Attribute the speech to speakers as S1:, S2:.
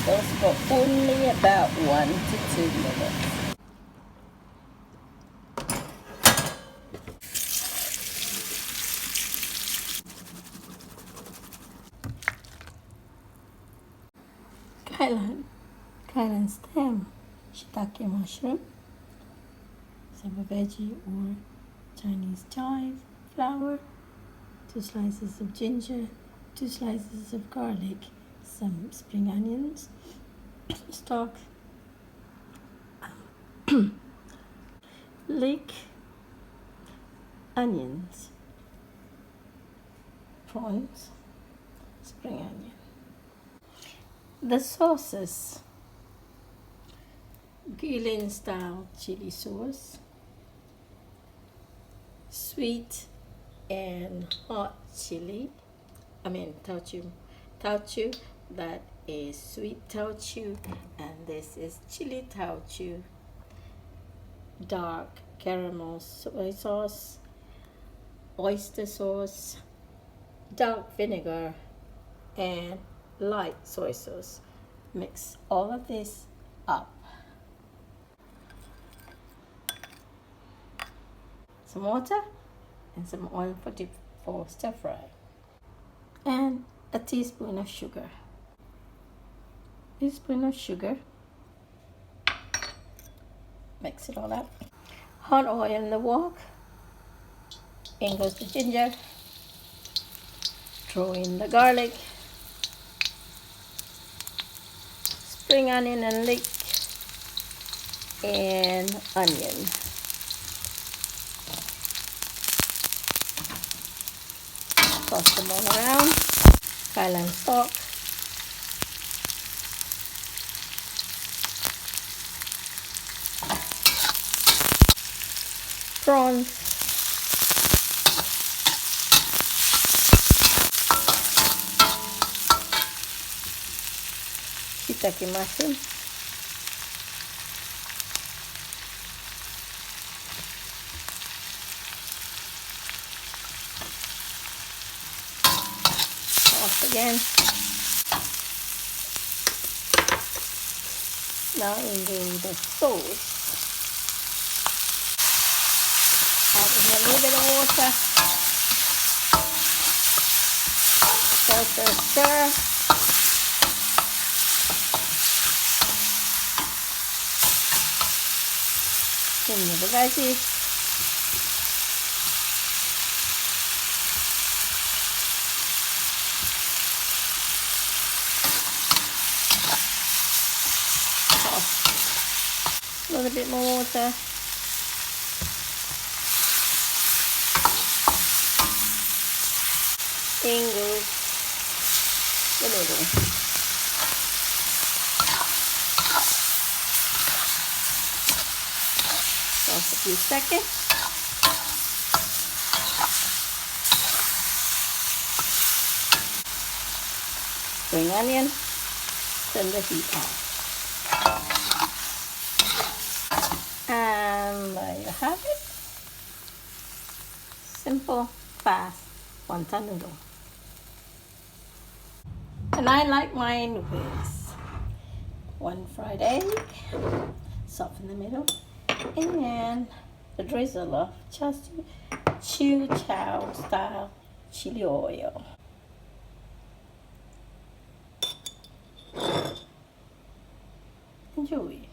S1: noodles for only about 1 to 2 minutes. Kailan stem, shiitake mushroom, some veggie or Chinese chive flour, 2 slices of ginger, 2 slices of garlic, some spring onions, stock, leek, onions, prawns, spring onion. The sauces: Guilin style chili sauce, sweet and hot chili, Teochew, that is sweet Teochew, and this is chili Teochew, dark caramel soy sauce, oyster sauce, dark vinegar, and light soy sauce. Mix all of this up. Some water and some oil for stir fry. And a teaspoon of sugar. Mix it all up. Hot oil in the wok. In goes the ginger. Throw in the garlic, spring onion and leek, and onion. Toss them all around. Kailan stock. Prawns. Shiitake mushroom. Toss again. Now into the sauce. Add in a little bit of water. Stir. In the veggies. A little bit more water. In goes the noodle. Toss a few seconds. Spring onion. Turn the heat off. And there you have it. Simple, fast wonton noodle. And I like mine with 1 fried egg, soft in the middle, and a drizzle of just Chu Chow style chili oil. Enjoy.